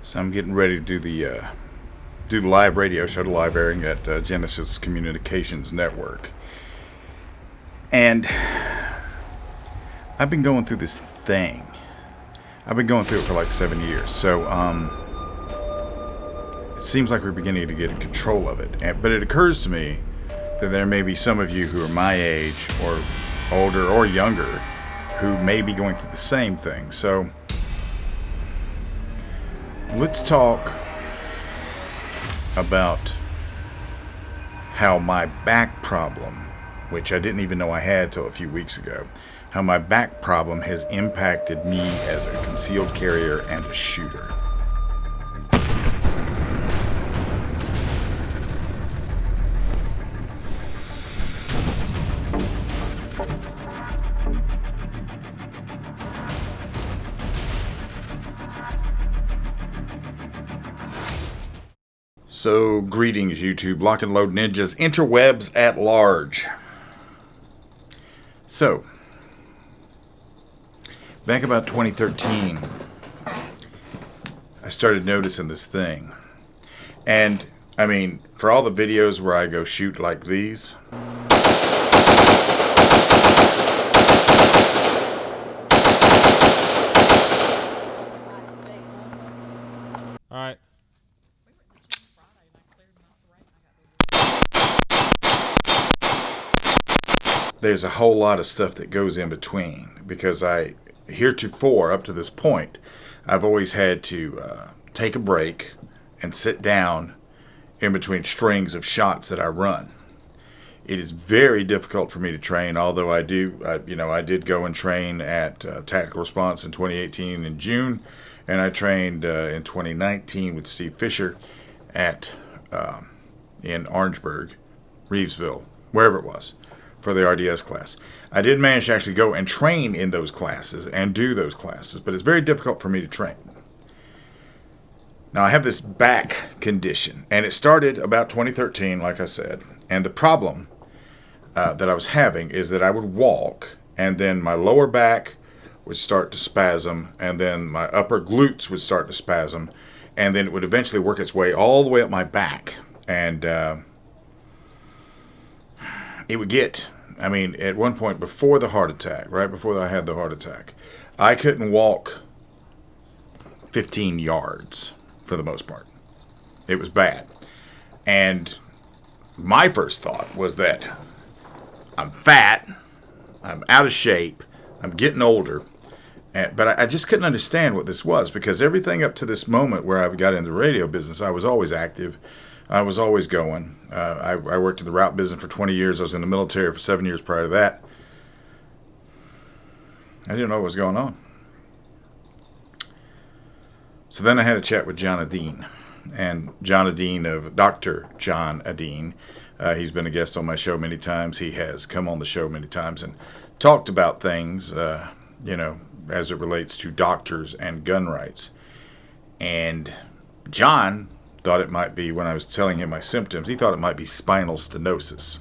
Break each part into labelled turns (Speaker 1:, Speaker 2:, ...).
Speaker 1: So I'm getting ready to do the live radio show, the live airing at Genesis Communications Network. And I've been going through this thing. I've been going through it for like 7 years. So it seems like we're beginning to get in control of it. But it occurs to me that there may be some of you who are my age or older or younger who may be going through the same thing. So let's talk about how my back problem, which I didn't even know I had till a few weeks ago, how my back problem has impacted me as a concealed carrier and a shooter. So, greetings, YouTube, lock and load ninjas, interwebs at large. So, back about 2013, I started noticing this thing. And, I mean, for all the videos where I go shoot like these,
Speaker 2: all right.
Speaker 1: there's a whole lot of stuff that goes in between, because heretofore, up to this point, I've always had to take a break and sit down in between strings of shots that I run. It is very difficult for me to train, although I did go and train at Tactical Response in 2018 in June, and I trained in 2019 with Steve Fisher in Orangeburg, Reevesville, wherever it was, for the RDS class. I did manage to actually go and train in those classes and do those classes, but it's very difficult for me to train. Now, I have this back condition, and it started about 2013, like I said, and the problem that I was having is that I would walk, and then my lower back would start to spasm, and then my upper glutes would start to spasm, and then it would eventually work its way all the way up my back. And it would get, at one point before the heart attack, right before I had the heart attack, I couldn't walk 15 yards for the most part. It was bad. And my first thought was that I'm fat, I'm out of shape, I'm getting older, but I just couldn't understand what this was, because everything up to this moment where I got into the radio business, I was always active. I was always going. I worked in the route business for 20 years. I was in the military for 7 years prior to that. I didn't know what was going on. So then I had a chat with John Edeen. And John Edeen of Dr. John Edeen. He's been a guest on my show many times. He has come on the show many times and talked about things, as it relates to doctors and gun rights. And John thought it might be, when I was telling him my symptoms, he thought it might be spinal stenosis.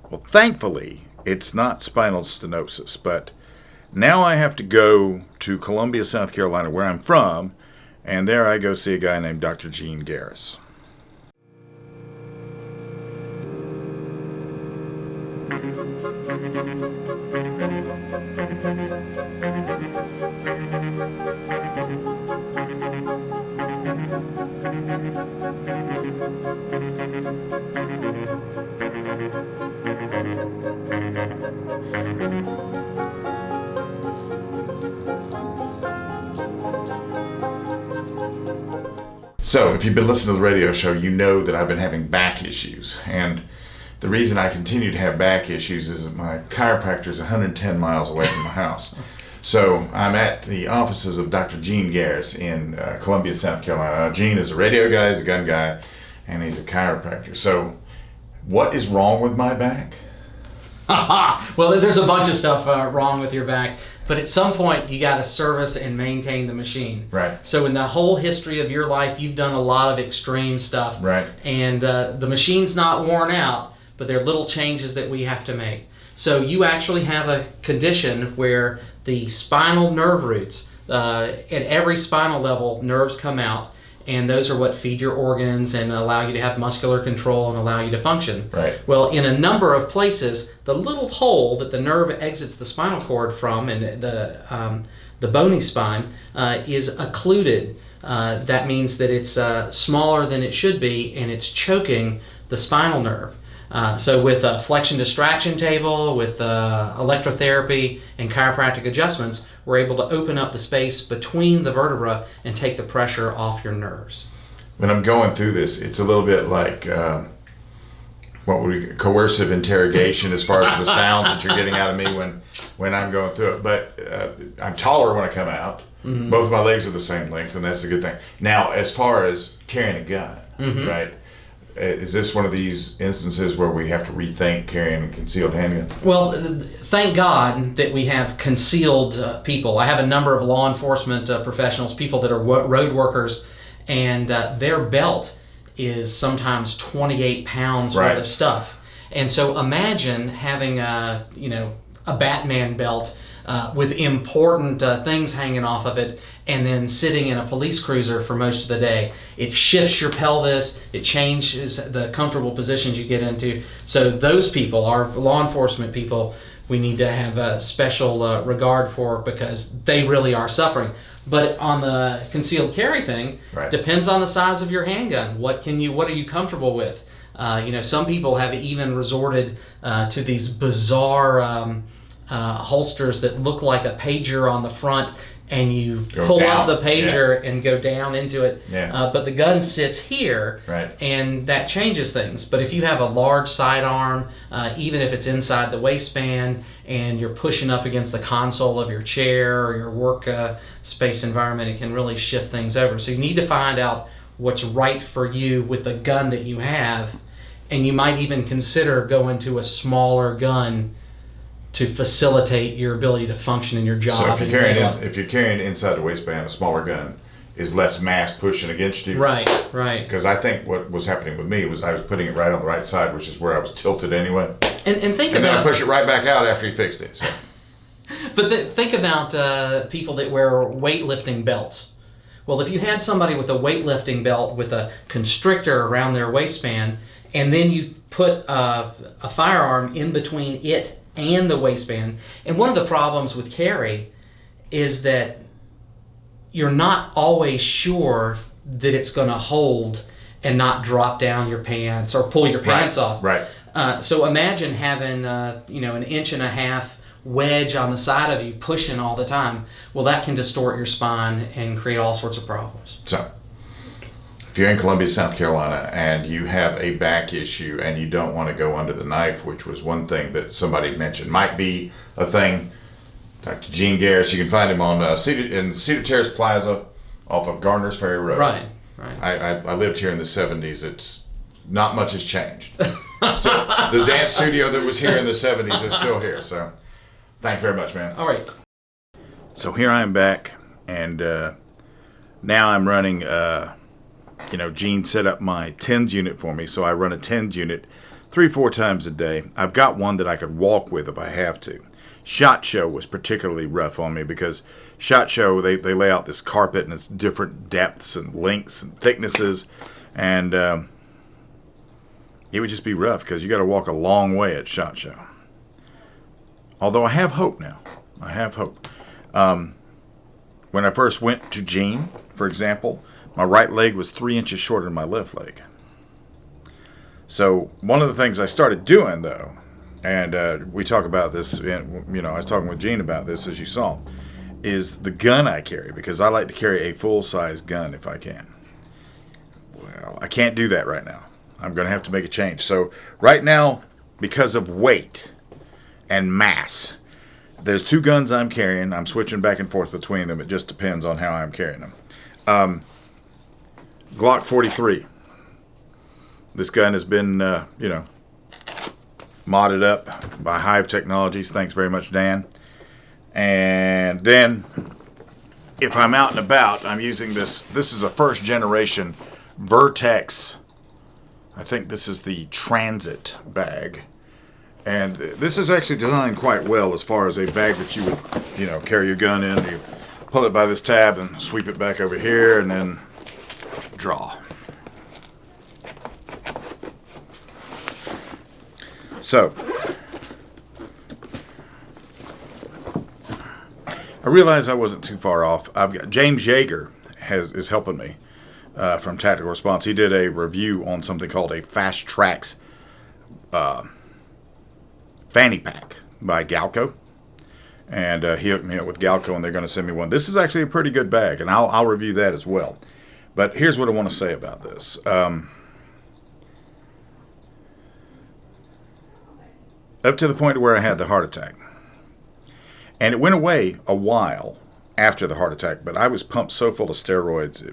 Speaker 1: Well, thankfully, it's not spinal stenosis, but now I have to go to Columbia, South Carolina, where I'm from, and there I go see a guy named Dr. Gene Garris. So, if you've been listening to the radio show, you know that I've been having back issues. And the reason I continue to have back issues is that my chiropractor is 110 miles away from my house. So, I'm at the offices of Dr. Gene Garris in Columbia, South Carolina. Gene is a radio guy, he's a gun guy, and he's a chiropractor. So, what is wrong with my back?
Speaker 2: Well, there's a bunch of stuff wrong with your back, but at some point you got to service and maintain the machine.
Speaker 1: Right.
Speaker 2: So in the whole history of your life, you've done a lot of extreme stuff.
Speaker 1: Right.
Speaker 2: And the machine's not worn out, but there are little changes that we have to make. So you actually have a condition where the spinal nerve roots at every spinal level, nerves come out, and those are what feed your organs and allow you to have muscular control and allow you to function.
Speaker 1: Right.
Speaker 2: Well, in a number of places, the little hole that the nerve exits the spinal cord from, and the bony spine, is occluded. That means that it's smaller than it should be, and it's choking the spinal nerve. So with a flexion distraction table, with electrotherapy and chiropractic adjustments, we're able to open up the space between the vertebra and take the pressure off your nerves.
Speaker 1: When I'm going through this, it's a little bit like coercive interrogation as far as the sounds that you're getting out of me when I'm going through it. But I'm taller when I come out. Mm-hmm. Both of my legs are the same length, and that's a good thing. Now, as far as carrying a gun, mm-hmm. right? Is this one of these instances where we have to rethink carrying a concealed handgun? Well,
Speaker 2: thank God that we have concealed people. I have a number of law enforcement professionals, people that are road workers, and their belt is sometimes 28 pounds worth of stuff. And so imagine having a Batman belt with important things hanging off of it, and then sitting in a police cruiser for most of the day. It shifts your pelvis, it changes the comfortable positions you get into. So those people, our law enforcement people, we need to have a special regard for, because they really are suffering. But on the concealed carry thing, depends on the size of your handgun. What are you comfortable with? Some people have even resorted to these bizarre holsters that look like a pager on the front, and you pull out the pager and go down into it. Yeah. But the gun sits here, and that changes things. But if you have a large sidearm, even if it's inside the waistband, and you're pushing up against the console of your chair or your work space environment, it can really shift things over. So you need to find out what's right for you with the gun that you have, and you might even consider going to a smaller gun to facilitate your ability to function in your job.
Speaker 1: So if you're carrying inside the waistband, a smaller gun is less mass pushing against you.
Speaker 2: Right.
Speaker 1: Because I think what was happening with me was I was putting it right on the right side, which is where I was tilted anyway.
Speaker 2: And
Speaker 1: then I push it right back out after you fixed it. So.
Speaker 2: But think about people that wear weightlifting belts. Well, if you had somebody with a weightlifting belt with a constrictor around their waistband, and then you put a firearm in between it and the waistband. And one of the problems with carry is that you're not always sure that it's going to hold and not drop down your pants or pull your pants off.
Speaker 1: Right.
Speaker 2: So imagine having an 1.5 inch wedge on the side of you pushing all the time. Well, that can distort your spine and create all sorts of problems.
Speaker 1: So if you're in Columbia, South Carolina, and you have a back issue and you don't want to go under the knife, which was one thing that somebody mentioned, might be a thing. Dr. Gene Garris, you can find him on Cedar Terrace Plaza off of Garner's Ferry Road.
Speaker 2: Right.
Speaker 1: I lived here in the 70s. It's not much has changed. Still, the dance studio that was here in the 70s is still here. So thanks very much, man.
Speaker 2: All right.
Speaker 1: So here I am back, and now I'm running... Gene set up my TENS unit for me, so I run a TENS unit 3-4 times a day. I've got one that I could walk with if I have to. SHOT Show was particularly rough on me because SHOT Show, they lay out this carpet and it's different depths and lengths and thicknesses, and it would just be rough because you got to walk a long way at SHOT Show. Although I have hope now. I have hope. When I first went to Gene, for example, my right leg was 3 inches shorter than my left leg. So one of the things I started doing, though, and we talk about this, I was talking with Gene about this, as you saw, is the gun I carry, because I like to carry a full-size gun if I can. Well, I can't do that right now. I'm going to have to make a change. So right now, because of weight and mass, there's 2 guns I'm carrying. I'm switching back and forth between them. It just depends on how I'm carrying them. Glock 43. This gun has been, modded up by Hive Technologies. Thanks very much, Dan. And then, if I'm out and about, I'm using this. This is a first generation Vertex. I think this is the Transit bag. And this is actually designed quite well as far as a bag that you would, carry your gun in. You pull it by this tab and sweep it back over here and then draw. So, I realized I wasn't too far off. I've got James Yeager is helping me from Tactical Response. He did a review on something called a Fast Tracks fanny pack by Galco, and he hooked me up with Galco, and they're going to send me one. This is actually a pretty good bag, and I'll review that as well. But here's what I want to say about this. Up to the point where I had the heart attack. And it went away a while after the heart attack, but I was pumped so full of steroids,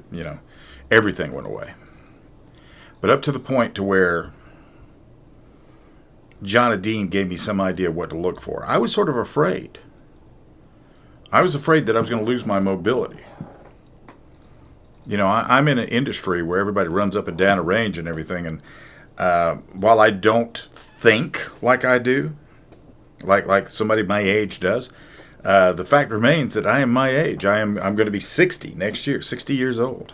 Speaker 1: everything went away. But up to the point to where John Edeen gave me some idea what to look for, I was sort of afraid. I was afraid that I was going to lose my mobility. I'm in an industry where everybody runs up and down a range and everything, and while I don't think like I do, like somebody my age does, the fact remains that I am my age. I'm going to be 60 next year, 60 years old.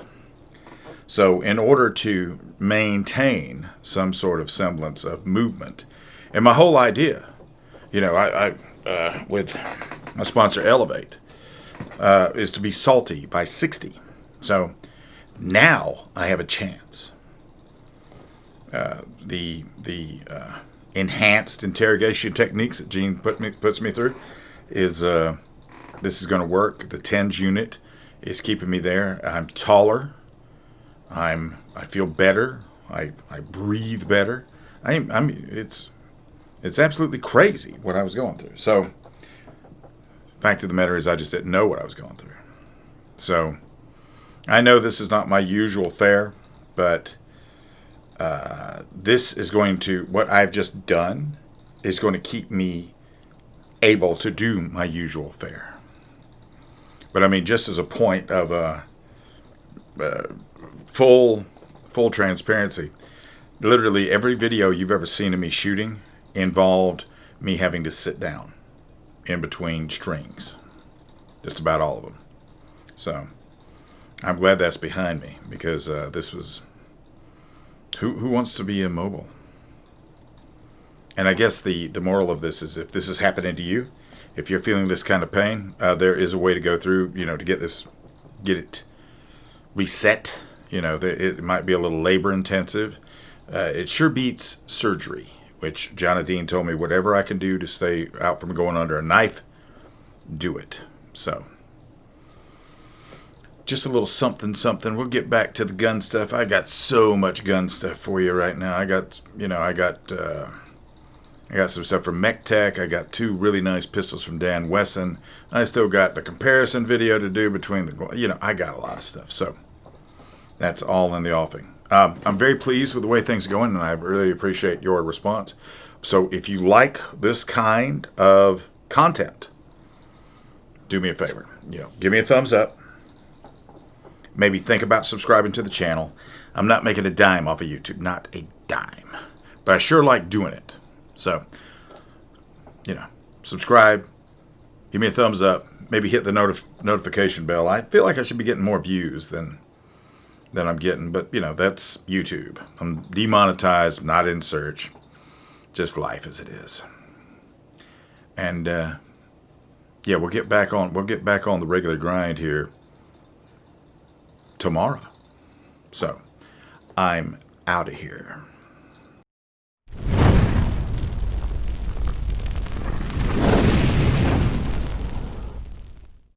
Speaker 1: So in order to maintain some sort of semblance of movement, and my whole idea, I with my sponsor Elevate, is to be salty by 60. So now I have a chance. The enhanced interrogation techniques that Gene puts me through is this is going to work. The TENS unit is keeping me there. I'm taller. I feel better. I breathe better. It's absolutely crazy what I was going through. So, fact of the matter is, I just didn't know what I was going through. So, I know this is not my usual fare, but this is going to, what I've just done is going to keep me able to do my usual fare. But I mean, just as a point of full transparency, literally every video you've ever seen of me shooting involved me having to sit down in between strings. Just about all of them. So I'm glad that's behind me, because this was... Who wants to be immobile? And I guess the moral of this is, if this is happening to you, if you're feeling this kind of pain, there is a way to go through, to get it reset. It might be a little labor intensive. It sure beats surgery, which John Edeen told me, whatever I can do to stay out from going under a knife, do it. So, just a little something. We'll get back to the gun stuff. I got so much gun stuff for you right now. I got some stuff from Mech Tech. I got 2 really nice pistols from Dan Wesson. I still got the comparison video to do between the, I got a lot of stuff. So that's all in the offing. I'm very pleased with the way things are going, and I really appreciate your response. So if you like this kind of content, do me a favor. Give me a thumbs up. Maybe think about subscribing to the channel. I'm not making a dime off of YouTube. Not a dime. But I sure like doing it. So, subscribe. Give me a thumbs up. Maybe hit the notification bell. I feel like I should be getting more views than I'm getting. But, that's YouTube. I'm demonetized, not in search. Just life as it is. And, we'll get back on the regular grind here tomorrow. So, I'm out of here.